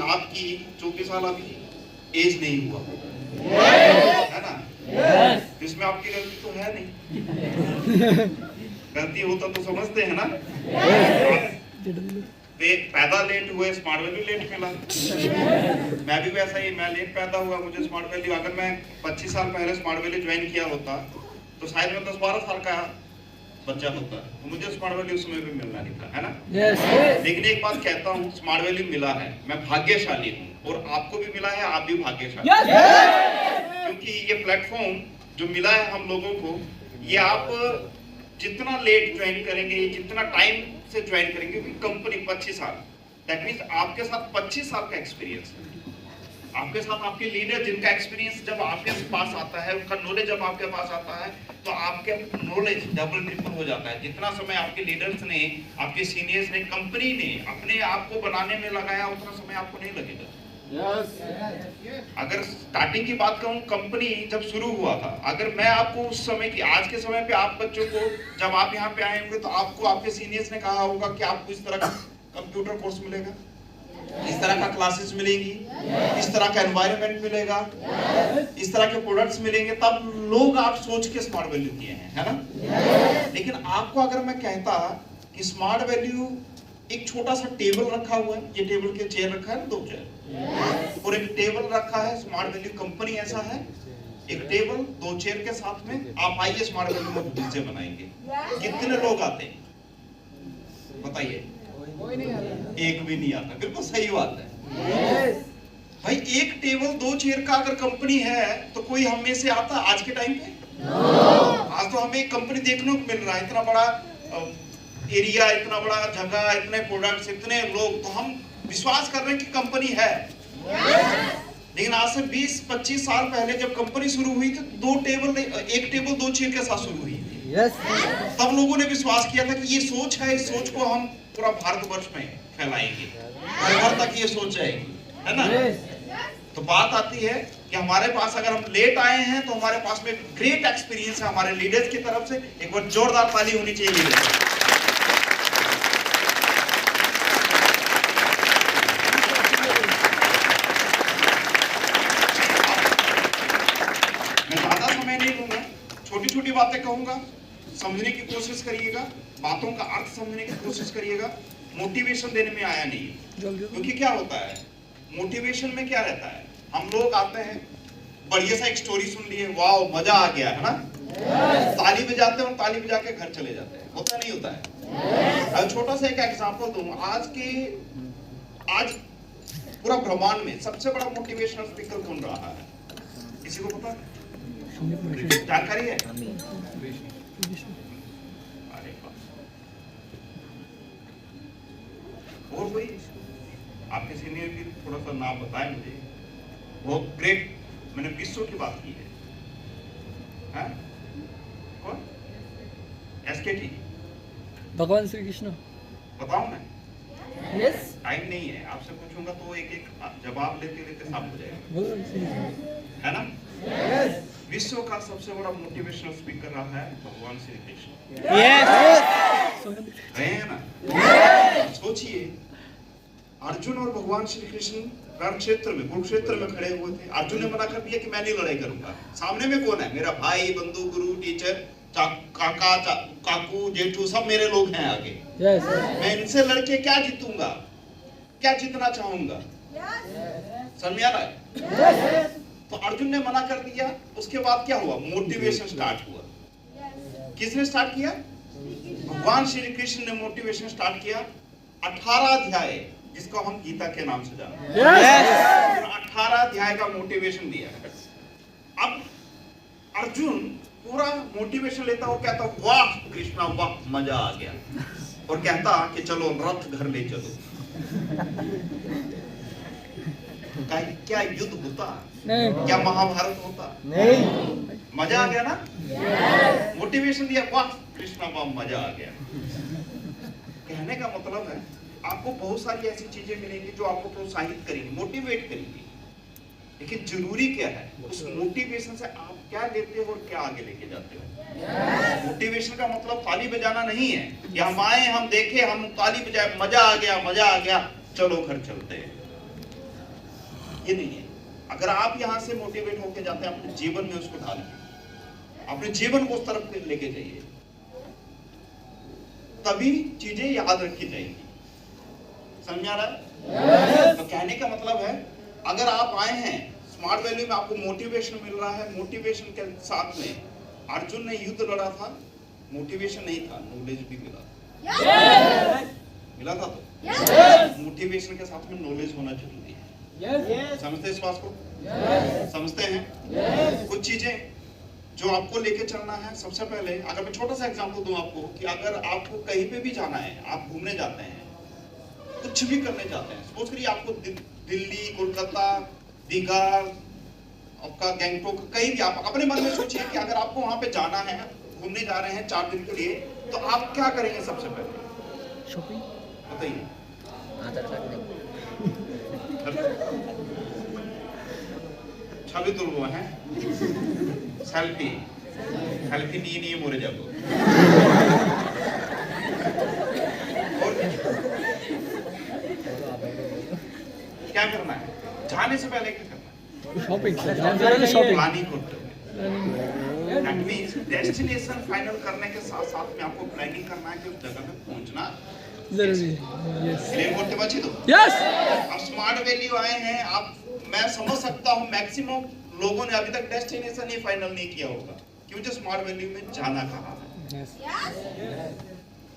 आपकी 24 साल अभी एज नहीं हुआ है ना, इसमें आपकी गलती तो है नहीं। गलती होता तो समझते हैं ना। पैदा लेट हुए, स्मार्ट वैल्यू लेट मिला। मैं भी वैसा ही, मैं लेट पैदा हुआ, मुझे स्मार्ट वैल्यू, अगर मैं 25 साल पहले स्मार्ट वैल्यू ज्वाइन किया होता तो शायद मैं 10-12 साल का बच्चा होता, तो मुझे स्मार्ट वैल्यू उस समय भी मिलना नहीं था, है ना। लेकिन एक बात कहता हूँ, स्मार्ट वैल्यू मिला है, मैं भाग्यशाली हूँ, और आपको भी मिला है, आप भी भाग्यशाली, क्योंकि ये प्लेटफॉर्म जो मिला है हम लोगों को, ये आप जितना लेट ज्वाइन करेंगे, जितना टाइम से ज्वाइन करेंगे, कंपनी 25 साल, दैट मींस आपके साथ 25 साल का एक्सपीरियंस है, आपके साथ आपके लीडर जिनका एक्सपीरियंस जब आपके पास आता है, उनका नॉलेज जब आपके पास आता है, तो आपके नॉलेज डबल ट्रिपल हो जाता है। जितना समय आपके लीडर्स ने, आपके सीनियर्स ने, कंपनी ने अपने आप को बनाने में लगाया, उतना समय आपको नहीं लगेगा। अगर स्टार्टिंग की बात कहूं, कंपनी जब शुरू हुआ था, अगर मैं आपको उस समय की, आज के समय पे आप बच्चों को, जब आप यहाँ पे आए होंगे तो आपको आपके सीनियर्स ने कहा होगा कि आपको इस तरह का कंप्यूटर कोर्स मिलेगा, इस तरह का क्लासेस मिलेंगी, इस तरह का एनवायरनमेंट मिलेगा, इस तरह के प्रोडक्ट्स मिलेंगे, तब लोग आप सोच के स्मार्ट वैल्यू किए हैं, है ना। लेकिन आपको अगर मैं कहता कि स्मार्ट वैल्यू एक छोटा सा टेबल रखा हुआ है, ये टेबल के चेयर रखा है, 2 चेयर और एक टेबल रखा है, स्मार्ट वैल्यू कंपनी ऐसा है, एक टेबल 2 चेयर के साथ में आप आइए स्मार्ट वैल्यू में डीजे बनाएंगे, कितने लोग आते हैं बताइए? एक भी नहीं आता। बिल्कुल सही बात है भाई, एक टेबल 2 चेयर का अगर कंपनी है तो कोई हम में से आता आज के टाइम पे? आज तो हमें एक कंपनी देखने को मिल रहा है, इतना बड़ा एरिया, इतना बड़ा जगह, इतने प्रोडक्ट्स, इतने लोग, तो हम विश्वास कर रहे हैं कि कंपनी है। लेकिन आज से 20-25 साल पहले जब कंपनी शुरू हुई थी, 1 टेबल 2 चेयर के साथ शुरू हुई थी। तब लोगों ने विश्वास किया था कि ये सोच है, इस सोच को हम पूरा भारतवर्ष में फैलाएंगे, घर तक ये सोच जाएगी, है ना। तो बात आती है कि हमारे पास अगर हम लेट आए हैं तो हमारे पास में ग्रेट एक्सपीरियंस है हमारे लीडर्स की तरफ से। एक बार जोरदार ताली होनी चाहिए लीडर्स। मैं ज्यादा समय नहीं लूंगा, छोटी छोटी बातें कहूंगा, समझने की कोशिश करिएगा, बातों का अर्थ समझने की कोशिश करिएगा। मोटिवेशन देने में आया नहीं, क्योंकि क्या होता है मोटिवेशन में, क्या रहता है, हम लोग आते हैं, बढ़िया सा एक स्टोरी सुन लिए, वाह मजा आ गया, है ना, ताली बजाते हैं और ताली बजा के घर चले जाते हैं, होता नहीं होता है। अब छोटा सा एक एग्जांपल दूं, आज पूरा ब्रह्मांड में सबसे बड़ा मोटिवेशनल स्पीकर कौन रहा है? किसी को पता, जानकारी है? और कोई आपके सीनियर की थोड़ा सा नाम बताएं मुझे, बहुत ग्रेट, मैंने विश्व की बात की है, कौन? SKT, भगवान श्री कृष्ण। बताऊं मैं? यस। टाइम नहीं है, आपसे पूछूंगा तो एक एक जवाब लेते लेते साफ हो जाएगा, है ना। विश्व का सबसे बड़ा मोटिवेशनल स्पीकर रहा है भगवान श्री कृष्ण, है ना। सोचिए, अर्जुन और भगवान श्री कृष्ण रण क्षेत्र में, कुरुक्षेत्र में खड़े हुए थे। अर्जुन ने मना कर दिया कि मैं नहीं लड़ाई करूंगा। सामने में कौन है? मेरा भाई, बंधु, गुरु, टीचर, काका, काकू, जेठू, सब मेरे लोग हैं आगे। मैं इनसे लड़के क्या जीतूंगा, क्या जीतना चाहूंगा? समझ में आ रहा है? तो अर्जुन ने मना कर दिया। उसके बाद क्या हुआ? मोटिवेशन स्टार्ट हुआ। किसने स्टार्ट किया? भगवान श्री कृष्ण ने मोटिवेशन स्टार्ट किया। 18 अध्याय, जिसको हम गीता के नाम से जानते हैं, 18 अध्याय का मोटिवेशन दिया है। अब अर्जुन पूरा मोटिवेशन लेता और कहता, वाह कृष्णा वाह, मजा आ गया, और कहता कि चलो रथ घर ले चलो। क्या युद्ध होता? क्या महाभारत होता? नहीं। मजा आ गया ना? मोटिवेशन दिया, वाह कृष्णा वाह, मजा आ गया। कहने का मतलब है, आपको बहुत सारी ऐसी चीजें मिलेंगी जो आपको प्रोत्साहित करेंगी, मोटिवेट करेंगी, लेकिन जरूरी क्या है, उस मोटिवेशन से आप क्या लेते हो और क्या आगे लेके जाते हो। मोटिवेशन का मतलब ताली बजाना नहीं है कि हम आए, हम देखे, हम ताली बजाए, मजा आ गया, चलो घर चलते हैं। ये नहीं है। अगर आप यहाँ से मोटिवेट होके जाते हैं, अपने जीवन में उसको ढालिए, अपने जीवन को उस तरफ लेके जाइए, तभी चीजें याद रखी जाएंगी। समझ में आ रहा है? तो कहने का मतलब है, अगर आप आए हैं स्मार्ट वैल्यू में, आपको मोटिवेशन मिल रहा है, मोटिवेशन के साथ में अर्जुन ने युद्ध लड़ा था, मोटिवेशन नहीं था, नॉलेज भी मिला मिला था। तो मोटिवेशन के साथ में नॉलेज होना जरूरी है। समझते इस बात को? समझते हैं? कुछ चीजें जो आपको लेके चलना है, सबसे पहले अगर मैं छोटा सा एग्जांपल दूं आपको, कि अगर आपको कहीं पे भी जाना है, आप घूमने जाते हैं, कुछ भी करने जाते हैं, सपोज करिए आपको दिल्ली, कोलकाता, दीघा, आपका गैंगटॉक, कहीं भी आप अपने मन में सोचिए कि अगर आपको वहां पे जाना है, घूमने जा रहे हैं 4 दिन के लिए, तो आप क्या करेंगे सबसे पहले? शॉपिंग। बताइए। छवि तुलबो है सेल्फी सेल्फी नहीं मोरे जाबो। और क्या करना है? जाने से पहले क्या करना है? शॉपिंग। प्लानिंग करते हुए, दैट मींस डेस्टिनेशन फाइनल करने के साथ साथ में आपको प्लानिंग करना है कि उस जगह पे पहुंचना जरूरी है। यस क्लियर करते बच्चे। तो यस अब स्मार्ट वैल्यू आए हैं, आप मैं समझ सकता हूं मैक्सिमम लोगों ने अभी तक डेस्टिनेशन ही फाइनल नहीं किया होगा कि मुझे स्मार्ट वैल्यू में जाना कहां है। यस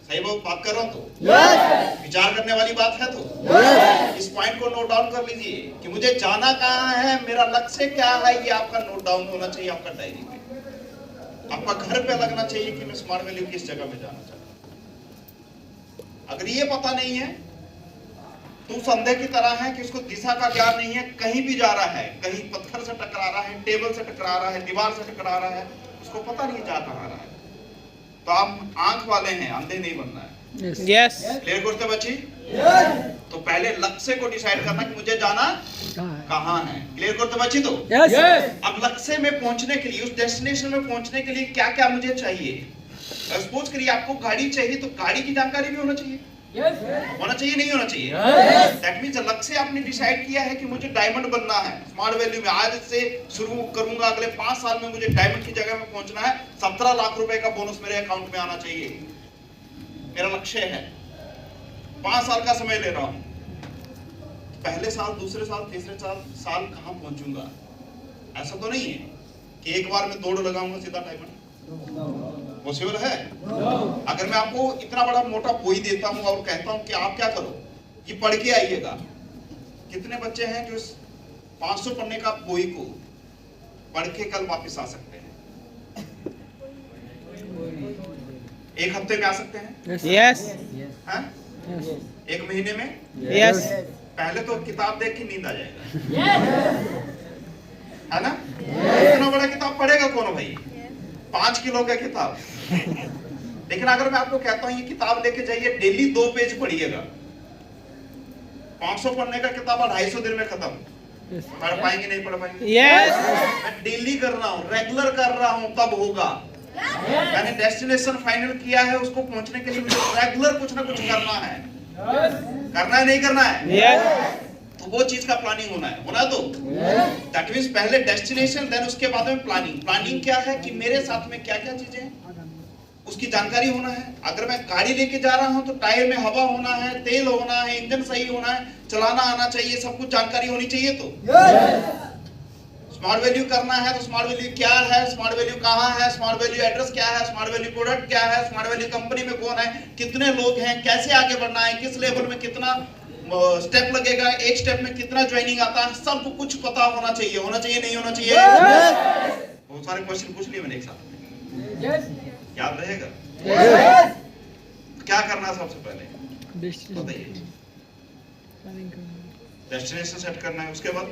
सही बात कर रहा हूं? तो विचार करने वाली बात है। तो इस पॉइंट को नोट डाउन कर लीजिए कि मुझे जाना कहां है, मेरा लक्ष्य क्या है, ये आपका नोट डाउन होना चाहिए आपका डायरी में। आपका घर पे लगना चाहिए कि मैं स्मार्ट वैल्यू किस जगह पे जाना चाहता हूं। अगर ये पता नहीं है तो संदेह की तरह है कि उसको दिशा का ज्ञान नहीं है, कहीं भी जा रहा है, कहीं पत्थर से टकरा रहा है, टेबल से टकरा रहा है, दीवार से टकरा रहा है, उसको पता नहीं जा कहां रहा है। तो आप आंख वाले हैं, अंधे नहीं बनना है। यस क्लियर करते बच्ची? तो पहले लक्ष्य को डिसाइड करना कि मुझे जाना कहां है। क्लियर करते बच्ची? तो यस अब लक्ष्य में पहुंचने के लिए, उस डेस्टिनेशन में पहुंचने के लिए क्या क्या मुझे चाहिए। सपोज करिए आपको गाड़ी चाहिए, तो गाड़ी की जानकारी भी होना चाहिए। होना चाहिए नहीं होना चाहिए? दैट मींस लक्ष्य आपने डिसाइड किया है कि मुझे डायमंड बनना है। स्मार्ट वैल्यू में आज से शुरू करूंगा, अगले 5 साल में मुझे डायमंड की जगह में पहुंचना है, 17 लाख रुपए का बोनस मेरे अकाउंट में आना चाहिए, मेरा लक्ष्य है। 5 साल का समय ले रहा हूं। पहले साल, दूसरे साल, तीसरे साल कहां पहुंचूंगा? ऐसा तो नहीं है कि एक बार में दौड़ लगाऊंगा सीधा डायमंड। पॉसिबल है? अगर मैं आपको इतना बड़ा मोटा बोई देता हूं और कहता हूं कि आप क्या करो, ये पढ़ के आइएगा, कितने बच्चे हैं जो इस 500 पन्ने का बोई को पढ़ के कल वापस आ सकते हैं? एक हफ्ते में आ सकते हैं? यस हाँ? एक महीने में? यस पहले तो किताब देख के नींद आ जाएगा, है ना? इतना बड़ा किताब पढ़ेगा कौन भाई? 5 किलो का किताब। लेकिन अगर मैं आपको कहता हूं ये किताब लेके जाइए, डेली 2 पेज पढ़िएगा, 500 पढ़ने का किताब 250 दिन में खत्म। पढ़ पाएंगे नहीं पढ़ पाएंगे? मैं डेली कर रहा हूं, रेगुलर कर रहा हूं, तब होगा। मैंने डेस्टिनेशन फाइनल किया है, उसको पहुंचने के लिए मुझे रेगुलर कुछ ना कुछ करना है। करना है नहीं करना है? तो वो चीज का प्लानिंग होना है। तो दैट मींस पहले डेस्टिनेशन, देन उसके बाद में प्लानिंग। प्लानिंग क्या है कि मेरे साथ में क्या क्या चीजें हैं उसकी जानकारी होना है। अगर मैं गाड़ी लेके जा रहा हूं तो टायर में हवा होना है, तेल होना है, इंजन सही होना है, चलाना आना चाहिए, सब कुछ जानकारी होनी चाहिए। तो स्मार्ट वैल्यू करना है तो स्मार्ट वैल्यू क्या है, स्मार्ट वैल्यू कहां है, स्मार्ट वैल्यू एड्रेस क्या है, स्मार्ट वैल्यू प्रोडक्ट क्या है, स्मार्ट वैल्यू कंपनी में कौन है, कितने लोग हैं, कैसे आगे बढ़ना है, किस लेवल में कितना स्टेप लगेगा, एक स्टेप में कितना ज्वाइनिंग आता है, सब कुछ पता होना चाहिए। होना चाहिए नहीं होना चाहिए? बहुत सारे क्वेश्चन पूछ लिए मैंने एक साथ में, याद रहेगा? क्या करना है सबसे पहले बताइए? डेस्टिनेशन सेट करना है, उसके बाद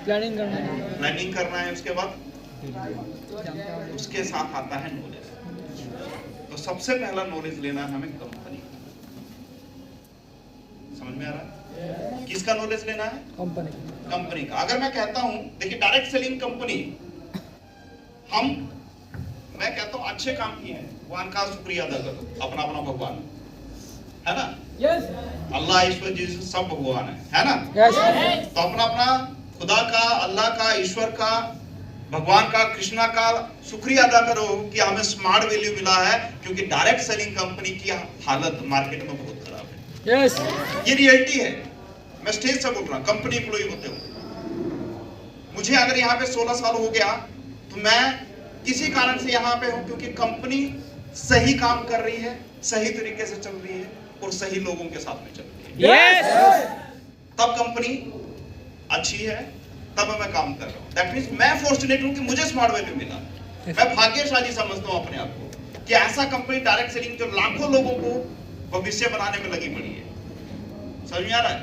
प्लानिंग करना है, उसके बाद उसके साथ आता है नॉलेज। तो सबसे पहला नॉलेज लेना है हमें कंपनी। समझ में आ रहा है? किसका नॉलेज लेना है? कंपनी का। अगर मैं कहता हूं, देखिए डायरेक्ट सेलिंग कंपनी, मैं कहता हूं अच्छे काम किए हैं, भगवान का शुक्रिया अदा करो, अपना अपना भगवान है ना? अल्लाह, ईश्वर जी सब भगवान है ना? तो अपना अपना खुदा का, अल्लाह का, ईश्वर का, भगवान का, कृष्णा का शुक्रिया अदा करो कि हमें स्मार्ट वैल्यू मिला है, क्योंकि डायरेक्ट सेलिंग कंपनी की हालत मार्केट में बहुत खराब है। यस ये रियलिटी है, मैं स्टेज से बोल रहा हूं, कंपनी एम्प्लॉय होते हुए। मुझे अगर यहाँ पे 16 साल हो गया तो मैं किसी कारण से यहाँ पे हूं, क्योंकि कंपनी सही काम कर रही है, सही तरीके से चल रही है और सही लोगों के साथ में चल रही है। यस तब कंपनी अच्छी है, तब मैं काम कर रहा हूं। दैट मींस मैं फॉर्चुनेट हूं कि मुझे स्मार्ट वैल्यू मिला। मैं भाग्यशाली समझता हूं अपने आप को कि ऐसा कंपनी डायरेक्ट सेलिंग जो लाखों लोगों को भविष्य बनाने में लगी पड़ी है। समझ में आ रहा है?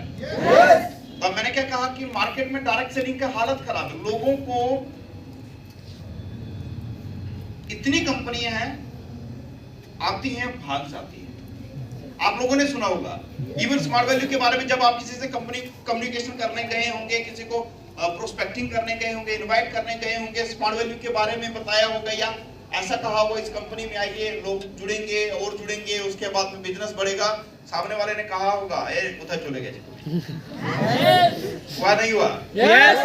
तब मैंने क्या कहा कि मार्केट में डायरेक्ट सेलिंग का हालत खराब है। लोगों को इतनी कंपनियां हैं, आती हैं, भाग जाती हैं। आप लोगों ने सुना होगा इवन स्मार्ट वैल्यू के बारे में, जब आप किसी से कंपनी कम्युनिकेशन करने गए होंगे, किसी को प्रोस्पेक्टिंग करने गए होंगे, इनवाइट करने गए होंगे, स्मार्ट वैल्यू के बारे में बताया होगा या ऐसा कहा होगा इस कंपनी में आइए, लोग जुड़ेंगे और जुड़ेंगे, उसके बाद में बिजनेस बढ़ेगा। सामने वाले ने कहा होगा ए उधर चले गए हुआ नहीं हुआ? यस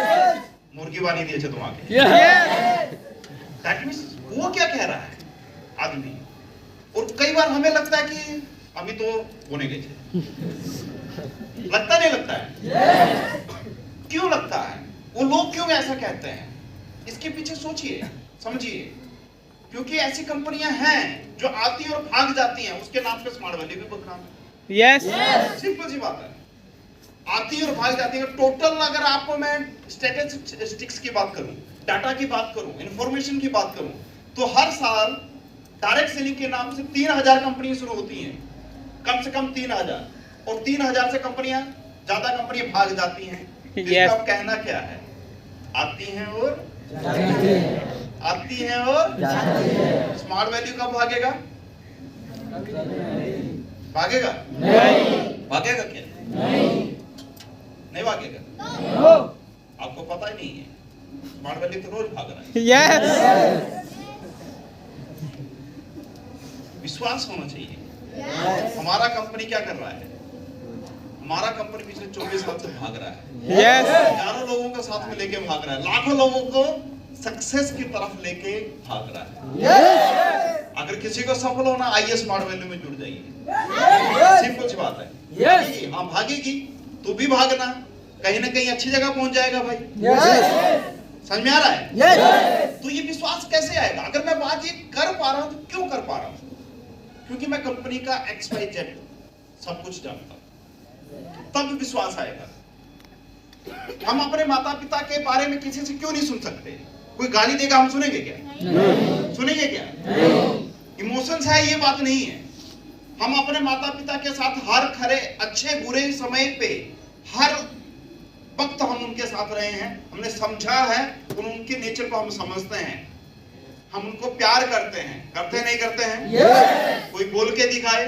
मुर्गी बानी दिए तुम आके। यस दैट मींस वो क्या कह रहा है आदमी, और कई बार हमें लगता है कि अभी तो होने गए थे। लगता नहीं लगता है? क्यों लगता है? वो लोग क्यों ऐसा कहते हैं? इसके पीछे सोचिए, समझिए। क्योंकि ऐसी कंपनियां हैं जो आती और भाग जाती हैं, उसके नाम पे स्मार्ट वैल्यू भी बदनाम है। यस सिंपल सी बात है, आती और भाग जाती है। टोटल अगर आपको मैं स्टैटिस्टिक्स की बात करूं, डाटा की बात करूं, इंफॉर्मेशन की बात करूं, तो हर साल डायरेक्ट सेलिंग के नाम से 3000 कंपनी शुरू होती हैं, कम से कम 3000, और 3000 से कंपनियां, ज्यादा कंपनियां भाग जाती हैं। इसका कहना क्या है? आती हैं और आती हैं और स्मार्ट वैल्यू कब भागेगा? भागेगा? भागेगा क्या? नहीं भागेगा। आपको पता ही नहीं है, स्मार्ट वैल्यू तो रोज भाग रहा है। यस विश्वास होना चाहिए। हमारा कंपनी क्या कर रहा है? हमारा कंपनी पिछले 24 साल से भाग रहा है। यस हजारों लोगों के साथ में लेके भाग रहा है, लाखों लोगों को सक्सेस की तरफ लेके भाग रहा है। अगर किसी को सफल होना, आइए स्मार्ट वैल्यू में जुड़ जाइए। सिंपल सी बात है। भागेगी, हाँ भागेगी, तू भी भागना, कहीं ना कहीं अच्छी जगह पहुंच जाएगा भाई। समझ में आ रहा है? तो ये विश्वास कैसे आएगा? अगर मैं बात ये कर पा रहा हूं तो क्यों कर पा रहा हूं? क्योंकि मैं कंपनी का XYZ सब कुछ जानता हूं, तब विश्वास आएगा। हम अपने माता पिता के बारे में किसी से क्यों नहीं सुन सकते? कोई गाली देगा, हम सुनेंगे क्या? सुनेंगे क्या? इमोशंस है, ये बात नहीं है। हम अपने माता पिता के साथ हर खरे अच्छे बुरे समय पे हर वक्त हम उनके साथ रहे हैं, हमने समझा है, उनके नेचर को हम समझते हैं, हम उनको प्यार करते हैं। करते नहीं करते हैं? कोई बोल के दिखाए,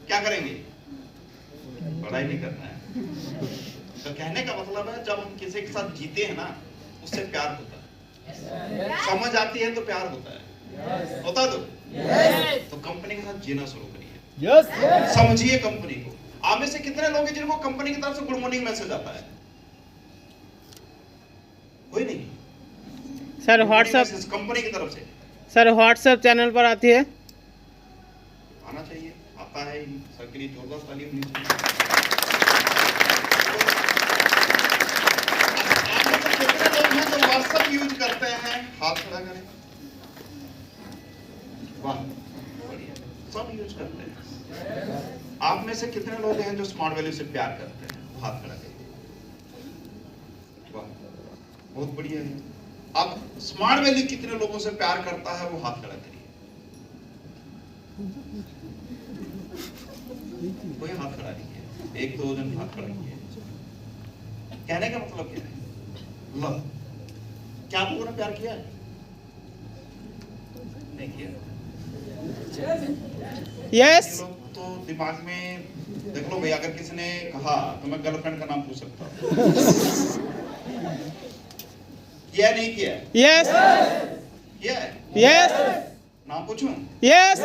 क्या करेंगे? पढ़ाई नहीं करना है। तो कहने का मतलब है, जब हम किसी के साथ जीते हैं ना, उससे प्यार होता है। समझ आती है तो प्यार होता है। होता तो कंपनी के साथ जीना शुरू करिए। समझिए कंपनी को। आप में से कितने लोग हैं जिनको कंपनी की तरफ से गुड मॉर्निंग मैसेज आता है? कोई नहीं सर। व्हाट्सएप कंपनी की तरफ से, सर व्हाट्सएप चैनल पर आती है। आना चाहिए, आता है। सर के लिए जोरदार ताली होनी चाहिए। कितने लोग हैं जो व्हाट्सएप यूज करते हैं? हाथ खड़ा करें। वाह, बढ़िया, सब यूज करते हैं। आप में से कितने लोग हैं जो स्मार्ट वैल्यू से प्यार करते हैं? हाथ खड़ा करें। वाह, बहुत बढ़िया है। अब स्मार्ट वैल्यू कितने लोगों से प्यार करता है, वो हाथ खड़ा करिए। कोई हाथ खड़ा नहीं है, 1-2 जन हाथ खड़ा किए। कहने का मतलब क्या है? लव। क्या आप लोगों ने प्यार किया है? नहीं किया। यस लोग तो दिमाग में देख लो भाई, अगर किसी ने कहा तो मैं गर्लफ्रेंड का नाम पूछ सकता हूँ। किया नहीं किया? यस किया है? यस नाम पूछूं? यस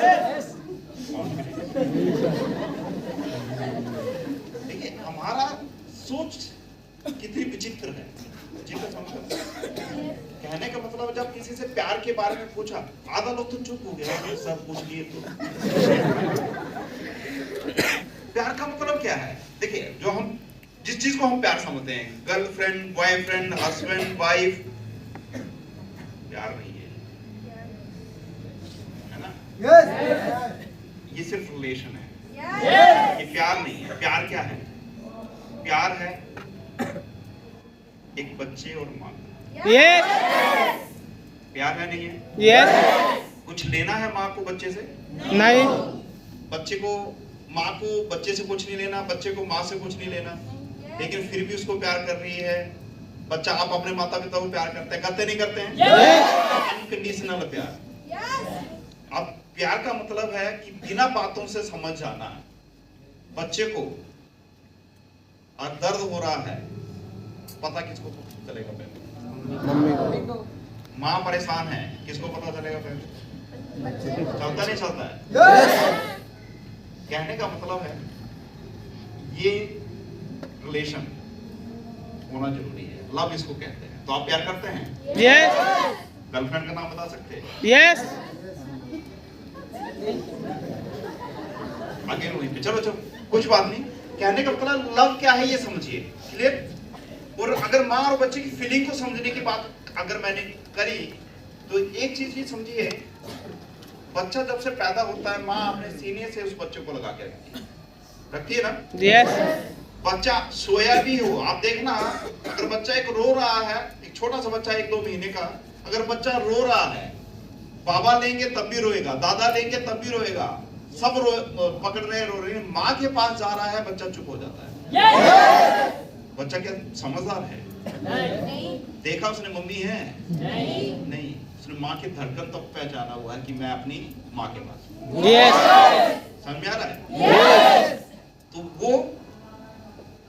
देखिए, हमारा सोच कितनी विचित्र विचित्र है। जी का समझ कहने का मतलब जब किसी से प्यार के बारे में पूछा, आधा लोग तो चुप हो गया, सब पूछ लिए तो। प्यार का मतलब क्या है? देखिए, जो हम जिस चीज को हम प्यार समझते हैं, गर्लफ्रेंड, बॉयफ्रेंड, हस्बैंड, वाइफ, प्यार नहीं है ना? ये सिर्फ रिलेशन है, ये प्यार नहीं है। प्यार क्या है? प्यार है एक बच्चे और माँ का। यस प्यार है नहीं है? यस कुछ लेना है माँ को बच्चे से? नहीं बच्चे को माँ को बच्चे से कुछ नहीं लेना, बच्चे को माँ से कुछ नहीं लेना, लेकिन फिर भी उसको प्यार कर रही है। बच्चा, आप अपने माता पिता को प्यार करते हैं, करते नहीं करते हैं? अनकंडीशनल प्यार। अब प्यार का मतलब है कि बिना बातों से समझ जाना है। बच्चे को और दर्द हो रहा है, पता किसको चलेगा पहले? मम्मी को। माँ परेशान है, किसको पता चलेगा पहले? चलता नहीं चलता है? कहने का मतलब है ये रिलेशन होना जरूरी है। लव इसको कहते हैं। तो आप प्यार करते हैं? यस गर्लफ्रेंड का नाम बता सकते हैं? यस आगे वहीं पे चलो कुछ बात नहीं। कहने का मतलब लव क्या है ये समझिए, क्लियर? और अगर माँ और बच्चे की फीलिंग को समझने की बात अगर मैंने करी तो एक चीज ये समझिए, बच्चा जब से पैदा होता है माँ अपने सीने से उस बच्चे को लगा के रखती है ना? यस बच्चा सोया भी हो, आप देखना, अगर बच्चा एक रो रहा है, एक छोटा सा बच्चा 1-2 महीने का, अगर बच्चा रो रहा है, बाबा लेंगे तब भी रोएगा, दादा लेंगे तब भी रोएगा, सब पकड़ रहे रो रहे, माँ के पास जा रहा है, बच्चा चुप हो जाता है। बच्चा क्या समझदार है? नहीं। देखा उसने मम्मी है? नहीं। उसने माँ की धड़कन तक पहचाना हुआ है कि मैं अपनी माँ के पास। समझ में आ रहा है? तो वो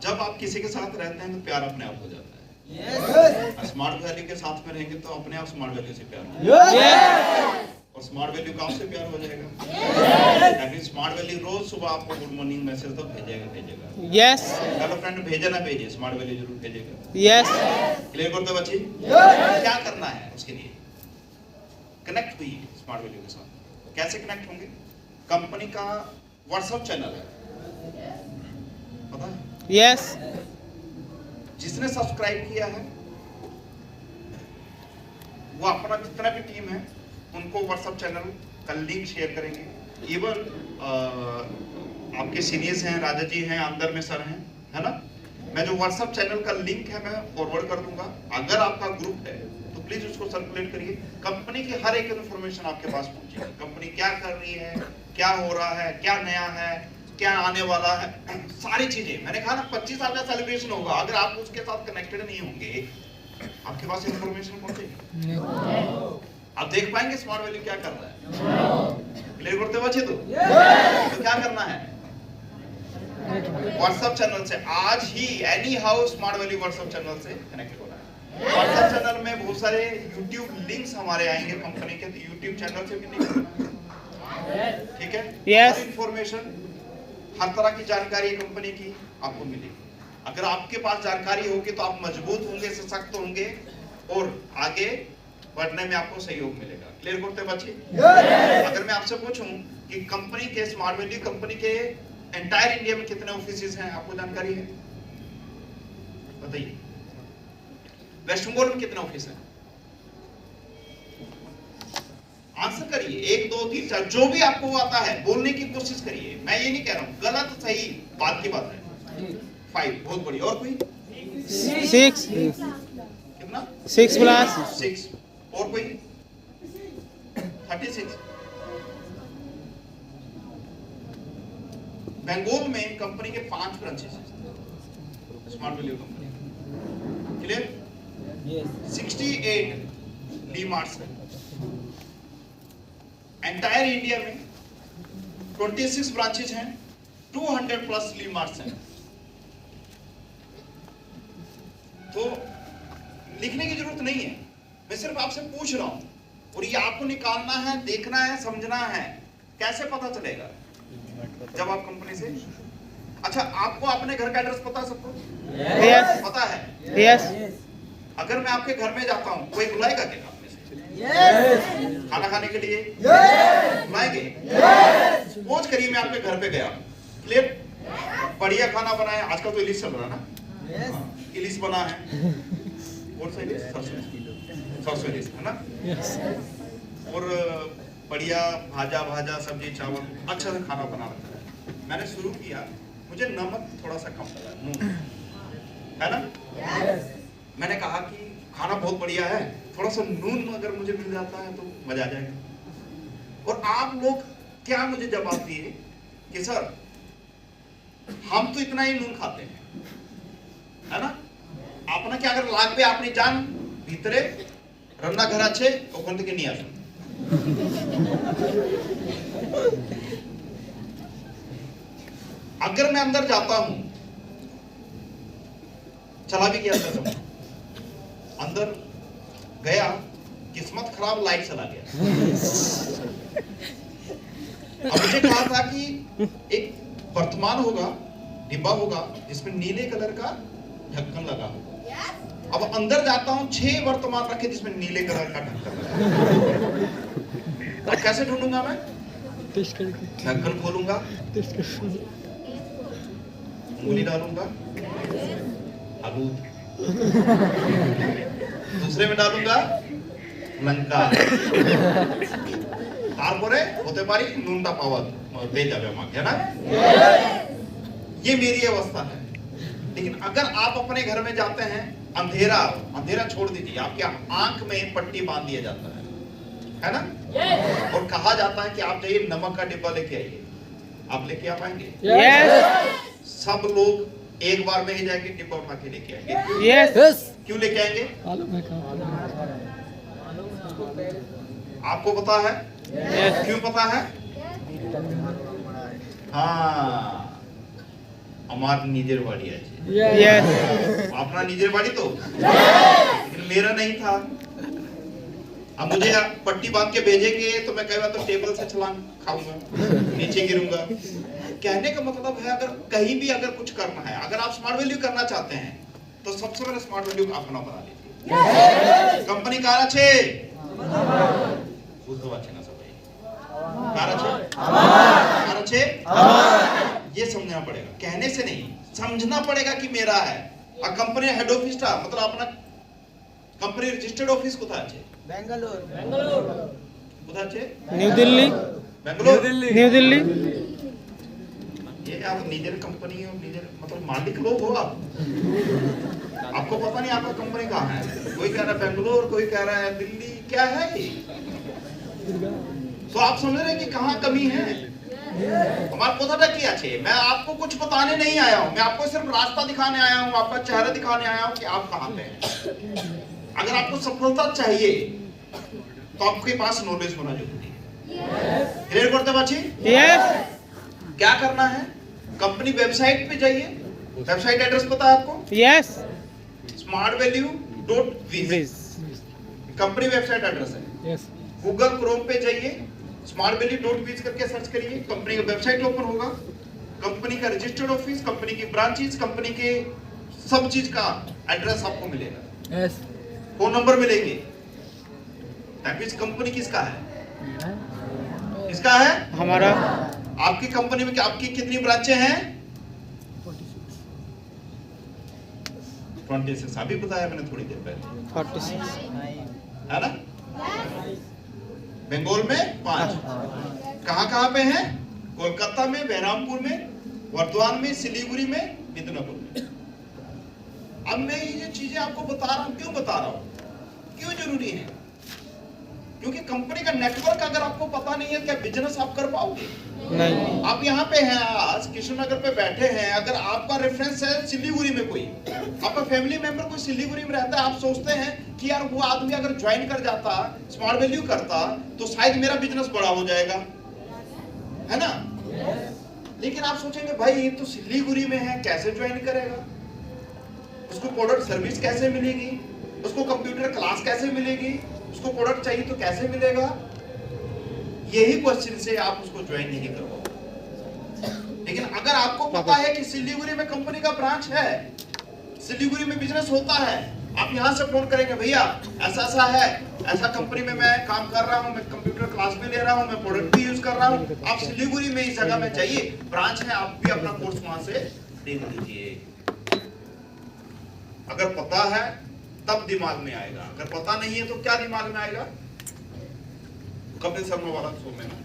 जब आप किसी के साथ रहते हैं तो प्यार अपने आप हो जाता है। स्मार्ट वैल्यू के साथ में रहेंगे तो अपने आप स्मार्ट वैल्यू से प्यार हो जाएगा। और स्मार्ट वैल्यू का आपसे प्यार हो जाएगा। स्मार्ट वैल्यू रोज सुबह आपको गुड मॉर्निंग मैसेज तो भेजेगा। यस गर्लफ्रेंड भेजे ना भेजे, स्मार्ट वैल्यू जरूर भेजेगा। यस क्लियर करते हो बच्चे? क्या करना है उसके लिए? कनेक्ट हुई स्मार्ट वैल्यू के साथ। कैसे कनेक्ट होंगे? कंपनी का व्हाट्सएप चैनल है, पता है? यस जिसने सब्सक्राइब किया है वो अपना जितना भी टीम है उनको व्हाट्सएप चैनल का लिंक शेयर करेंगे। इवन आपके सीनियर्स हैं, राजा जी हैं, अंदर में सर हैं, है ना? मैं जो व्हाट्सएप चैनल का लिंक है मैं फॉरवर्ड कर दूंगा। अगर आपका ग्रुप है तो प्लीज उसको सर्कुलेट करिए। कंपनी की हर एक इंफॉर्मेशन आपके पास पहुंचेगी। कंपनी क्या कर रही है, क्या हो रहा है, क्या नया है, क्या आने वाला है, सारी चीजें। मैंने कहा ना 25 साल का सेलिब्रेशन होगा, अगर आप उसके साथ कनेक्टेड नहीं होंगे आपके पास इंफॉर्मेशन पहुंचेगी? आप देख पाएंगे स्मार्ट वैल्यू क्या कर रहा है? क्लियर करते बच्चे? तो क्या करना है? व्हाट्सएप चैनल से आज ही anyhow smart value WhatsApp channel से कनेक्ट होना है। व्हाट्सएप चैनल में बहुत सारे यूट्यूब लिंक्स हमारे आएंगे कंपनी के, तो यूट्यूब चैनल से भी लिंक, ठीक है? हर इंफॉर्मेशन, हर तरह की जानकारी कंपनी की आपको मिलेगी। अगर आपके पास जानकारी होगी तो आप मजबूत होंगे, सशक्त होंगे और आगे बढ़ने में आपको सहयोग मिलेगा। क्लियर करते हैं बच्चे? अगर मैं आपसे पूछूं कि कंपनी के स्मार्ट वैल्यू कंपनी के एंटायर इंडिया में कितने ऑफिसेज हैं, आपको जानकारी है? बताइए। वेस्ट बंगाल में कितने ऑफिस हैं? आंसर करिए। 1 2 3 4 जो भी आपको आता है बोलने की कोशिश करिए। मैं ये नहीं कह रहा हूं गलत सही बात की बात है। 5 बहुत बढ़िया। और कोई? 6 कितना? 6 प्लस 6। और कोई? 36। बंगाल में कंपनी के 5 ब्रांचेस हैं स्मार्ट वैल्यू कंपनी। क्लियर? 68 डीमार्ट्स हैं। एंटायर इंडिया में 26 ब्रांचेज हैं, 200 प्लस डीमार्ट्स हैं। तो लिखने की जरूरत नहीं है, मैं सिर्फ आपसे पूछ रहा हूं और ये आपको निकालना है, देखना है, समझना है। कैसे पता चलेगा? जब आप कंपनी से, अच्छा आपको अपने घर का एड्रेस पता है सबको? यस पता है? यस अगर मैं आपके घर में जाता हूँ कोई बुलाएगा क्या आप में से? खाना खाने के लिए बुलाएंगे? सपोज करिए मैं आपके घर पे गया, प्लेट बढ़िया खाना बनाया, आजकल तो इलिश चल रहा है ना, इलिश बना है, और सा इलिश सरसों इलिश है ना, और बढ़िया भाजा भाजा सब्जी चावल अच्छा से खाना बना रखा है। मैंने शुरू किया, मुझे नमक थोड़ा सा कम लगा, नून है ना, मैंने कहा कि खाना बहुत बढ़िया है, थोड़ा सा नून अगर मुझे मिल जाता है तो मजा आ जाएगा। और आप लोग क्या मुझे जवाब दिए कि सर हम तो इतना ही नून खाते हैं, है ना, आपने क्या अगर लाग पे अपनी जान भीतरे रन्ना घर अच्छे ओखन থেকে নিয়ে আসুন। अगर मैं अंदर जाता हूं, चला भी गया अंदर गया, किस्मत खराब, लाइट चला गया। अब मुझे कहा था कि एक वर्तमान होगा, डिब्बा होगा जिसमें नीले कलर का ढक्कन लगा होगा। अब अंदर जाता हूं, 6 वर्तमान रखे जिसमें नीले कलर का ढक्कन लगा। अब कैसे ढूंढूंगा मैं? ढक्कन खोलूंगा, उंगली डालूंगा, हलूद, दूसरे में डालूंगा लंका, तारपरे होते पारी नूनटा पावा दे जावे मांगे, है ना। ये मेरी अवस्था है। लेकिन अगर आप अपने घर में जाते हैं, अंधेरा अंधेरा छोड़ दीजिए, आपके आंख में पट्टी बांध दिया जाता है ना, और कहा जाता है कि आप जाइए नमक का डिब्बा लेके आइए, आप लेके आ पाएंगे? सब लोग एक बार में ही जाएंगे, डिब्बा उठा के लेके आएंगे। क्यों लेके आएंगे? आपको पता है? क्यों पता है? हाँ, আমার নিজের বাড়ি আছে। अपना নিজের বাড়ি तो, लेकिन मेरा नहीं था। अब मुझे पट्टी बांध के भेजेंगे तो मैं कई बार तो टेबल से छलांग खाऊंगा, नीचे गिरूंगा। कहने का मतलब है अगर कहीं भी अगर कुछ करना है, अगर आप स्मार्ट वैल्यू करना चाहते हैं तो सबसे पहले स्मार्ट वैल्यू अपना बना लीजिए। कंपनी कार अच्छे बुझते पाরছি না সবাই, कार अच्छे ये समझना पड़ेगा, कहने से नहीं, समझना पड़ेगा कि मेरा है। और कंपनी हेड ऑफिस था मतलब अपना कंपनी रजिस्टर्ड ऑफिस কোথায় আছে? বেঙ্গালুরু। কোথায় আছে? নিউ দিল্লি। বেঙ্গালুরু, নিউ দিল্লি। ये आप नीजर कंपनी और नीजर मतलब मालिक लोग हो आप, आपको पता नहीं आपका कंपनी कहाँ है। कोई कह रहा है बेंगलोर, कोई कह रहा है दिल्ली, क्या है ये? तो आप समझ रहे हैं कि कहाँ कमी है। हमारा कोथाटा क्या है? मैं आपको कुछ बताने नहीं आया हूँ, मैं आपको सिर्फ रास्ता दिखाने आया हूँ, आपका चेहरा दिखाने आया हूँ कि आप कहाँ पे हैं। अगर आपको सफलता चाहिए तो आपके पास नॉलेज होना जरूरी है। क्लियर करते बच्चे? क्या करना है? कंपनी वेबसाइट पे जाइए, वेबसाइट एड्रेस पता है आपको? Yes, smartvalue.biz company website address है। यस, गूगल क्रोम पे जाइए, smartvalue.biz करके सर्च करिए, कंपनी का वेबसाइट ओपन होगा, कंपनी का रजिस्टर्ड ऑफिस, कंपनी की ब्रांचेस, कंपनी के सब चीज का एड्रेस आपको मिलेगा। यस, फोन नंबर मिलेंगे। कंपनी किसका है? किसका है? हमारा। आपकी कंपनी में आपकी कितनी ब्रांचें हैं? 26 अभी बताया मैंने थोड़ी देर पहले, 46 है ना। बंगाल में 5, कहाँ पे हैं? कोलकाता में, बहरामपुर में, वर्धमान में, सिलीगुड़ी में, मिदनापुर में। अब मैं ये चीजें आपको बता रहा हूँ, क्यों बता रहा हूँ, क्यों जरूरी है? क्योंकि कंपनी का नेटवर्क अगर आपको पता नहीं है, क्या बिजनेस आप कर पाओगे? नहीं। आप यहाँ पे हैं, आज कृष्णनगर पे बैठे हैं, अगर आपका रेफरेंस है सिलीगुड़ी में, कोई आपका फैमिली मेंबर कोई सिलीगुड़ी में रहता है, आप सोचते हैं कि यार वो आदमी अगर ज्वाइन कर जाता, स्मार्ट वैल्यू करता तो शायद मेरा बिजनेस बड़ा हो जाएगा, है ना। लेकिन आप सोचेंगे भाई ये तो सिलीगुड़ी में है, कैसे ज्वाइन करेगा, उसको प्रोडक्ट सर्विस कैसे मिलेगी, उसको कंप्यूटर क्लास कैसे मिलेगी, उसको प्रोडक्ट चाहिए तो कैसे मिलेगा। यही क्वेश्चन से आप उसको ज्वाइन नहीं कर पाओगे। लेकिन अगर आपको पता है कि सिलीगुड़ी में कंपनी का ब्रांच है, सिलीगुड़ी में बिजनेस होता है, आप यहाँ से फोन करेंगे, भैया ऐसा ऐसा है, ऐसा कंपनी में मैं काम कर रहा हूँ, मैं कंप्यूटर क्लास भी ले रहा हूँ, मैं प्रोडक्ट भी यूज कर रहा हूँ, आप सिलीगुड़ी में इस जगह में चाहिए, ब्रांच है, आप भी अपना कोर्स वहां से दे दीजिए। अगर पता है तब दिमाग में आएगा, अगर पता नहीं है तो क्या दिमाग में आएगा? कपिल शर्मा वाला शो में ना,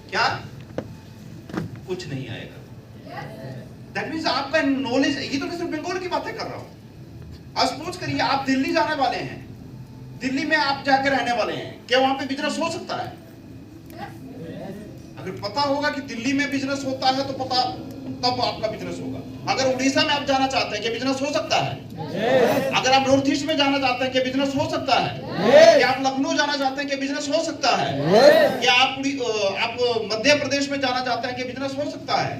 क्या कुछ नहीं आएगा। दैट मीन्स आपका नॉलेज, ये तो मैं सिर्फ बंगाल की बातें कर रहा हूं। आज सपोज करिए आप दिल्ली जाने वाले हैं, दिल्ली में आप जाकर रहने वाले हैं, क्या वहां पे बिजनेस हो सकता है? अगर पता होगा कि दिल्ली में बिजनेस होता है तो पता, तब आपका बिजनेस होगा। अगर उड़ीसा में आप जाना चाहते हैं, क्या बिजनेस हो सकता है? अगर आप नॉर्थ ईस्ट में जाना चाहते हैं, क्या बिजनेस हो सकता है? क्या आप लखनऊ जाना चाहते हैं, क्या बिजनेस हो सकता है? क्या आप मध्य प्रदेश में जाना चाहते हैं, क्या बिजनेस हो सकता है?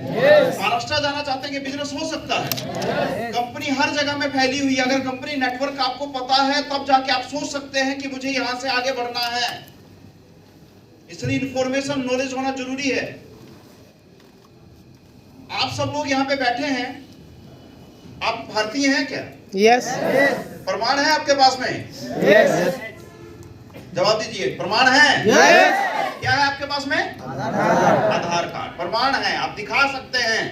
महाराष्ट्र जाना चाहते हैं, क्या बिजनेस हो सकता है? कंपनी हर जगह में फैली हुई है। अगर कंपनी नेटवर्क आपको पता है, तब जाके आप सोच सकते हैं कि मुझे यहां से आगे बढ़ना है। इसलिए इंफॉर्मेशन, नॉलेज होना जरूरी है। आप सब लोग यहाँ पे बैठे हैं, आप भारतीय हैं क्या? यस। प्रमाण है आपके पास में? यस। जवाब दीजिए, प्रमाण है? यस। क्या है आपके पास में? आधार कार्ड प्रमाण है, आप दिखा सकते हैं,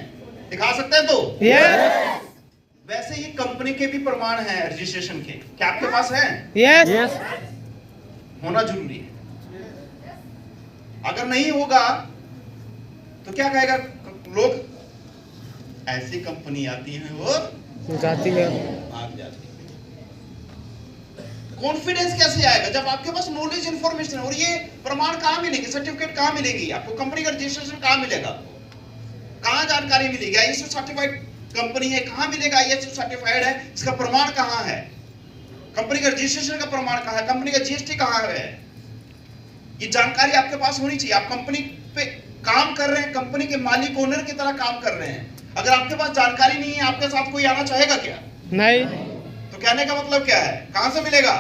दिखा सकते हैं तो? यस। वैसे ही कंपनी के भी प्रमाण है रजिस्ट्रेशन के, क्या आपके पास है? यस। होना जरूरी है। अगर नहीं होगा तो क्या कहेगा लोग? ऐसी कंपनी आती है और जाती है, भाग जाती है। कॉन्फिडेंस कैसे आएगा? जब आपके पास नॉलेज, इंफॉर्मेशन है। और ये प्रमाण कहां मिलेंगे? सर्टिफिकेट कहां मिलेगी आपको? कंपनी का रजिस्ट्रेशन कहां मिलेगा? कहां जानकारी मिलेगी? आईएसओ सर्टिफाइड कंपनी है, कहां मिलेगा? आईएसओ सर्टिफाइड है, इसका प्रमाण कहां है? कंपनी का रजिस्ट्रेशन का प्रमाण कहां है? कंपनी का जीएसटी कहां है? ये जानकारी आपके पास होनी चाहिए। आप कंपनी पे काम कर रहे हैं, कंपनी के मालिक, ओनर की तरह काम कर रहे हैं। अगर आपके पास जानकारी नहीं है, आपके साथ कोई आना चाहेगा क्या? नहीं। तो कहने का मतलब क्या है? कहां से मिलेगा?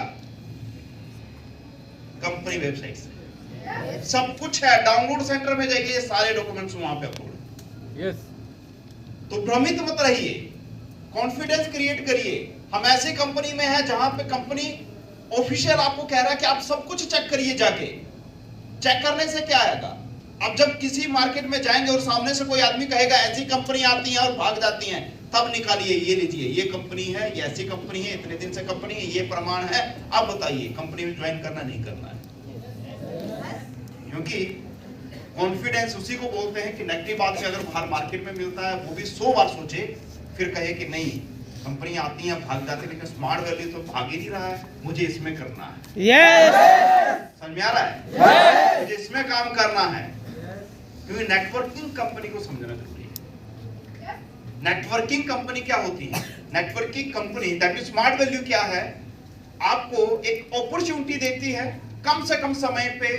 कंपनी वेबसाइट से सब कुछ है। डाउनलोड सेंटर में जाइए, ये सारे डॉक्यूमेंट्स वहां पे अपलोड। यस। तो भ्रमित मत रहिए, कॉन्फिडेंस क्रिएट करिए। हम ऐसी कंपनी में हैं जहां पे कंपनी ऑफिशियल आपको कह रहा है कि आप सब कुछ चेक करिए। जाके चेक करने से क्या आएगा? अब जब किसी मार्केट में जाएंगे और सामने से कोई आदमी कहेगा ऐसी कंपनी आती है और भाग जाती हैं, तब निकालिए, ये लीजिए, ये कंपनी है, ये ऐसी कंपनी है, इतने दिन से कंपनी है, ये प्रमाण है। अब बताइए कंपनी में ज्वाइन करना नहीं करना है? क्योंकि कॉन्फिडेंस उसी को बोलते हैं कि नेगेटिव बात से अगर बाहर मार्केट में मिलता है, वो भी 100 बार सोचे, फिर कहे कि नहीं, कंपनी आती है भाग जाती है, लेकिन स्मार्ट वैल्यू तो भाग ही नहीं रहा है, मुझे इसमें करना है। यस। समझ में आ रहा है? मुझे इसमें काम करना है। क्योंकि नेटवर्किंग कंपनी को समझना जरूरी है। नेटवर्किंग कंपनी क्या होती है? Networking company that is smart value क्या है? आपको एक अपॉर्चुनिटी देती है कम से कम समय पे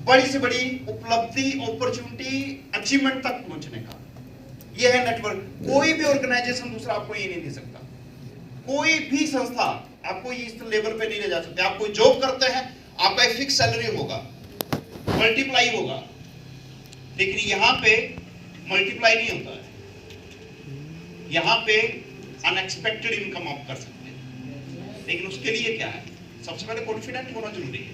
बड़ी से बड़ी उपलब्धि, अपॉर्चुनिटी, अचीवमेंट तक पहुंचने का। ये है नेटवर्क। कोई भी ऑर्गेनाइजेशन दूसरा आपको ये नहीं दे सकता। कोई भी संस्था आपको इस लेवल पे नहीं ले जा सकते। आप कोई जॉब करते हैं, आपका एक फिक्स सैलरी होगा, मल्टीप्लाई होगा, लेकिन यहां पे मल्टीप्लाई नहीं होता है। यहां पे अनएक्सपेक्टेड इनकम आप कर सकते हैं। लेकिन उसके लिए क्या है? सबसे पहले कॉन्फिडेंट होना जरूरी है,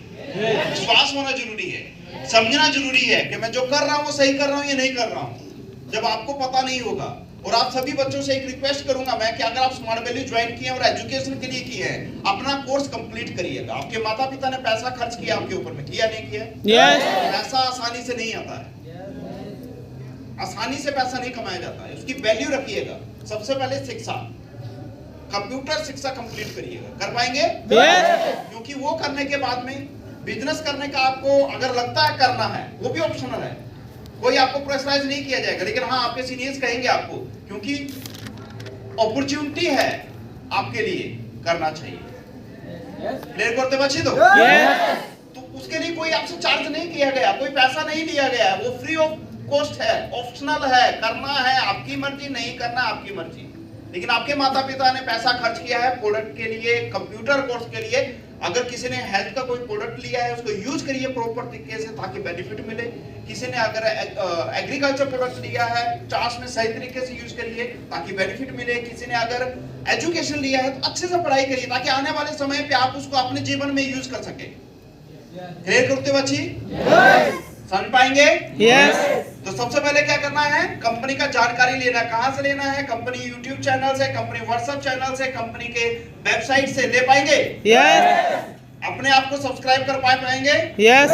विश्वास होना जरूरी है, समझना जरूरी है कि मैं जो कर रहा हूं वो सही कर रहा हूं या नहीं कर रहा हूं। जब आपको पता नहीं होगा, और आप सभी बच्चों से एक रिक्वेस्ट करूंगा मैं कि अगर आप स्मार्ट वैल्यू ज्वाइन किए और एजुकेशन के लिए किए हैं, अपना कोर्स कंप्लीट करिएगा। आपके माता पिता ने पैसा खर्च किया आपके ऊपर में, किया नहीं किया? यस। पैसा आसानी से नहीं आता है, आसानी से पैसा नहीं कमाया जाता है। उसकी वैल्यू रखिएगा। सबसे पहले शिक्षा, कंप्यूटर शिक्षा कंप्लीट करिएगा। कर पाएंगे? क्योंकि वो करने के बाद में बिजनेस करने का आपको अगर लगता है करना है, वो भी ऑप्शनल है, कोई आपको प्रेशराइज नहीं किया जाएगा। लेकिन हाँ, आपके सीनियर्स कहेंगे आपको, क्योंकि अपॉर्चुनिटी है आपके लिए, करना चाहिए। क्लियर करते बच्चे? तो उसके लिए कोई आपसे चार्ज नहीं किया गया, कोई पैसा नहीं लिया गया, वो फ्री ऑफ कॉस्ट है, ऑप्शनल है। करना है आपकी मर्जी, नहीं करना आपकी मर्जी। लेकिन आपके माता पिता ने पैसा खर्च किया है प्रोडक्ट के लिए, कंप्यूटर कोर्स के लिए, अगर किसी ने हेल्थ का कोई प्रोडक्ट लिया है उसको यूज करिए प्रॉपर तरीके से ताकि बेनिफिट मिले। किसी ने अगर एग्रीकल्चर प्रोडक्ट लिया है चार्ज में सही तरीके से यूज करिए ताकि बेनिफिट मिले। किसी ने अगर एजुकेशन लिया है तो अच्छे से पढ़ाई करिए ताकि आने वाले समय पे आप उसको अपने जीवन में यूज कर सके। क्लियर करते बच्ची? समझ पाएंगे? यस तो सबसे पहले क्या करना है, कंपनी का जानकारी लेना है। कहां से लेना है? कंपनी यूट्यूब चैनल से, कंपनी व्हाट्सएप चैनल से, कंपनी के वेबसाइट से ले पाएंगे। यस अपने आप को सब्सक्राइब कर पाएंगे। यस